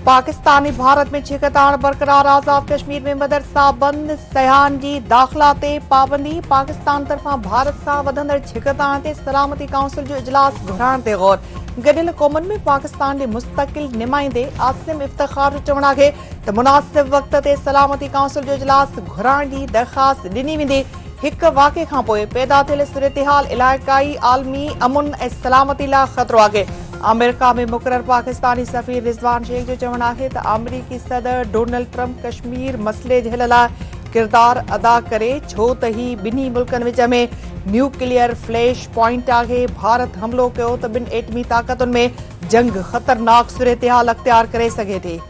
पाकिस्तानी भारत में छिकताण बरकरार। आजाद कश्मीर में मदरसा बंद। सयान जी दाख़िला ते पाबंदी। पाकिस्तान तरफां भारत सां वधंदड़ छिकताण ते सलामती काउंसिल जो इजलास घुराइण ते गौर। गडियल क़ौमुनि में पाकिस्तान जे मुस्तक़िल नुमाइंदे आसिम इफ्तिखार जो चवण आहे त मुनासिब वक़्त ते सलामती काउंसिल जो इजलास घुराइण जी दरख़्वास्त ॾिनी वेंदी। हिक वाक़े खां पोइ पैदा थियल सूरतहाल इलाइक़ाई आलमी अमुन ऐं सलामती लाइ ख़तरो आहे। अमेरिका में मुक़रर पाकिस्तानी सफ़ीर रिज़वान शेख जो चवण आहे त अमरीकी सदर डोनाल्ड ट्रंप कश्मीर मसइले जे हल लाइ किरदार अदा करे, छो त ही ॿिन्ही मुल्कनि विच में न्यूक्लियर फ्लैश पॉइंट आहे। भारत हमलो कयो त ॿिनि एटमी ताक़तुनि में जंग ख़तरनाक सूरतहाल अख़्तियार करे सघे थी।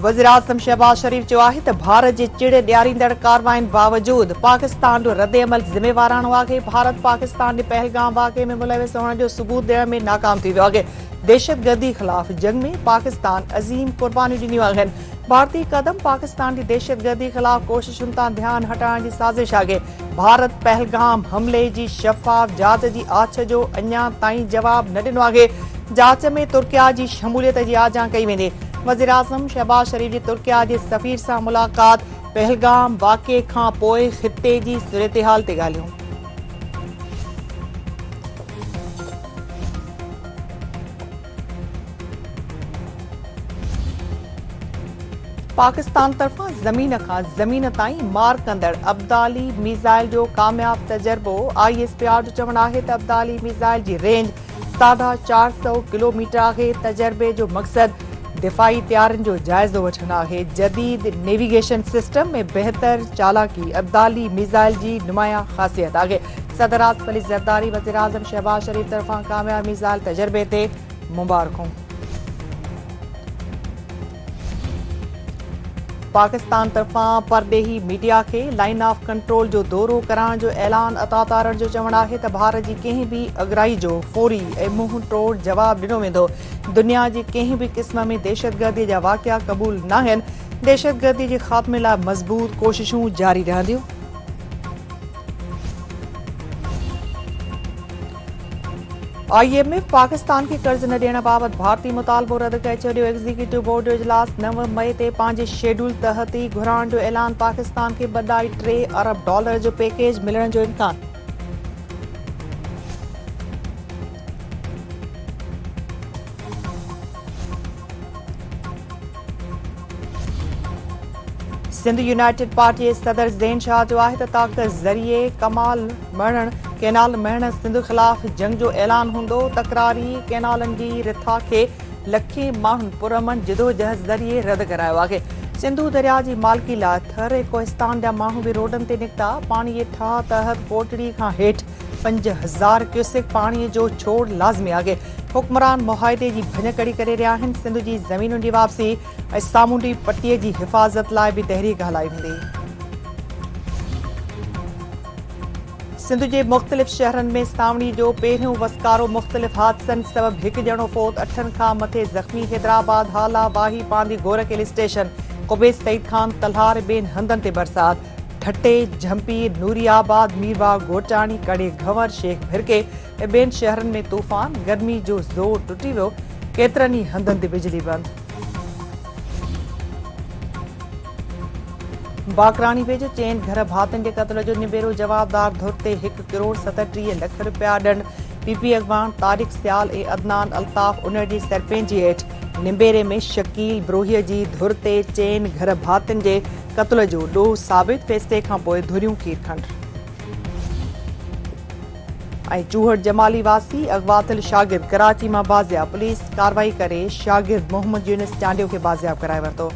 वज़ीर आज़म शहबाज शरीफ़ चयो आहे त भारत जे चिड़ ॾियारींदड़ कार्रवाइनि बावजूद पाकिस्तान जो रद्द अमल ज़िम्मेवाराणो आहे। भारत पाकिस्तान जे पहलगाम वाक़े में मुलविस हुअण जो सबूत ॾियण में नाकाम थी वियो आहे। दहशतगर्दी ख़िलाफ़ जंग में पाकिस्तान अज़ीम क़ुर्बानियूं ॾिनियूं आहिनि। भारतीय कदम पाकिस्तान जी दहशतगर्दी ख़िलाफ़ कोशिशुनि तां ध्यानु हटाइण जी साज़िश आहे। भारत पहलगाम हमले जी शफ़ाफ़ जांच जी आछ जो अञा ताईं जवाब न ॾिनो आहे। जांच में तुर्किया जी शमूलियत जी आजां कई वेंदी। वज़ीर आज़म शहबाज शरीफ़ जी तुर्किया जे सफ़ीर सां मुलाक़ात। पहलगाम वाक़े खां पोइ ख़िते जी सूरतहाल ते ॻाल्हियूं। पाकिस्तान तरफां ज़मीन खां ज़मीन ताईं मार कंदड़ अब्दाली मिसाइल जो कामयाब तजर्बो। ISPR जो चवण आहे त अब्दाली मिसाइल जी रेंज 450 किलोमीटर आहे। तजर्बे जो मक़सद दिफ़ाई तयारियुनि जो जाइज़ो वठणु आहे। जदीद नेविगेशन सिस्टम में बेहतर चालाकी अब्दाली मिसाइल जी नुमाया ख़ासियत आहे। सदर आसिफ अली ज़रदारी वज़ीर आज़म शहबाज शरीफ़ तरफां कामयाब मिसाइल तजर्बे ते मुबारकूं। पाकिस्तान तरफां परदेही मीडिया खे लाइन ऑफ कंट्रोल जो दौरो कराइण जो ऐलान। अता तारण जो चवण आहे त भारत जी कंहिं बि अगराई जो फौरी ऐं मुंहुं तोड़ जवाब ॾिनो वेंदो। दुनिया जी कंहिं बि क़िस्म में दहशतगर्दी जा वाक़िया क़बूल न आहिनि। दहशतगर्दी जे ख़ात्मे लाइ मज़बूत कोशिशूं जारी रहंदियूं। IMF पाकिस्तान खे कर्ज़ न ॾियण बाबति भारतीय मुतालबो रद्द करे छॾियो। एग्ज़ीक्यूटिव बोर्ड जो इजलास 9 मई ते पंहिंजे शेड्यूल तहत ई घुराइण जो ऐलान। पाकिस्तान खे $2.3 अरब जो पैकेज मिलण जो इम्कान। सिंध यूनाइटेड पार्टी जे सदर ज़ैन शाह जो आहे त ताक़त ज़रिए कैनाल मरण सिंध ख़िलाफ़ जंग जो ऐलान हूंदो। तकरारी कैनालनि जी रिथा खे लखें माण्हुनि पुरअमन जिदोजहद ज़रिए रद्द करायो आहे। सिंधू दरिया जी मालिकी लाइ थर ऐं कोहिस्तान जा माण्हू बि रोडनि ते निकिता। पाणी जे ठाह तहत कोटड़ी खां हेठि 5000 क्यूसेक पाणीअ जो छोड़ लाज़मी आहे। हुक्मरान मुआहिदे जी भञकड़ी करे रहिया आहिनि। सिंध जी ज़मीनुनि जी वापसी ऐं सामूंडी पटीअ जी हिफ़ाज़त लाइ बि तहरीक हलाई वेंदी। सिंध जे मुख़्तलिफ़ शहरनि में सावणी जो पहिरियों वसकारो। मुख़्तलिफ़ हादसनि सबबि हिकु ॼणो फ़ौत, 8 खां मथे ज़ख़्मी। हैदराबाद हाला वाही पांदी गोरखियल स्टेशन। कुबैस सईद खान तलहार ॿियनि हंधनि ते बरसात। ठटे झंपीर नूरियाबाद मीरबाग गोटाणी कड़े घंवर शेख भिरके ऐं ॿियनि शहरनि में तूफ़ान। गर्मी जो ज़ोर टुटी वियो। केतिरनि ई हंधनि ते बिजली बंदि। बाकराणी वेझो चइनि घर भातियुनि जे क़त्ल जो निबेरो। जवाबदार धुर ते 1.37 करोड़ रुपया ॾंड। PP अॻवान तारिक सियाल ऐं अदनान अल्ताफ़ उन जी सरपंची हेठि। निबेरे में शकील ब्रोहीअ जी धुर ते चइनि घर भातियुनि जे क़त्ल जो ॾोह साबित। फ़ैसिले खां पोइ धुरियूं खीरखंड। ऐं चूहड़ जमाली वासी अगवा थियल शागिर्द कराची मां बाज़ियाब। पुलिस कार्रवाई करे शागिर्द मोहम्मद यूनिस चांडियो खे बाज़ियाब कराए वरितो।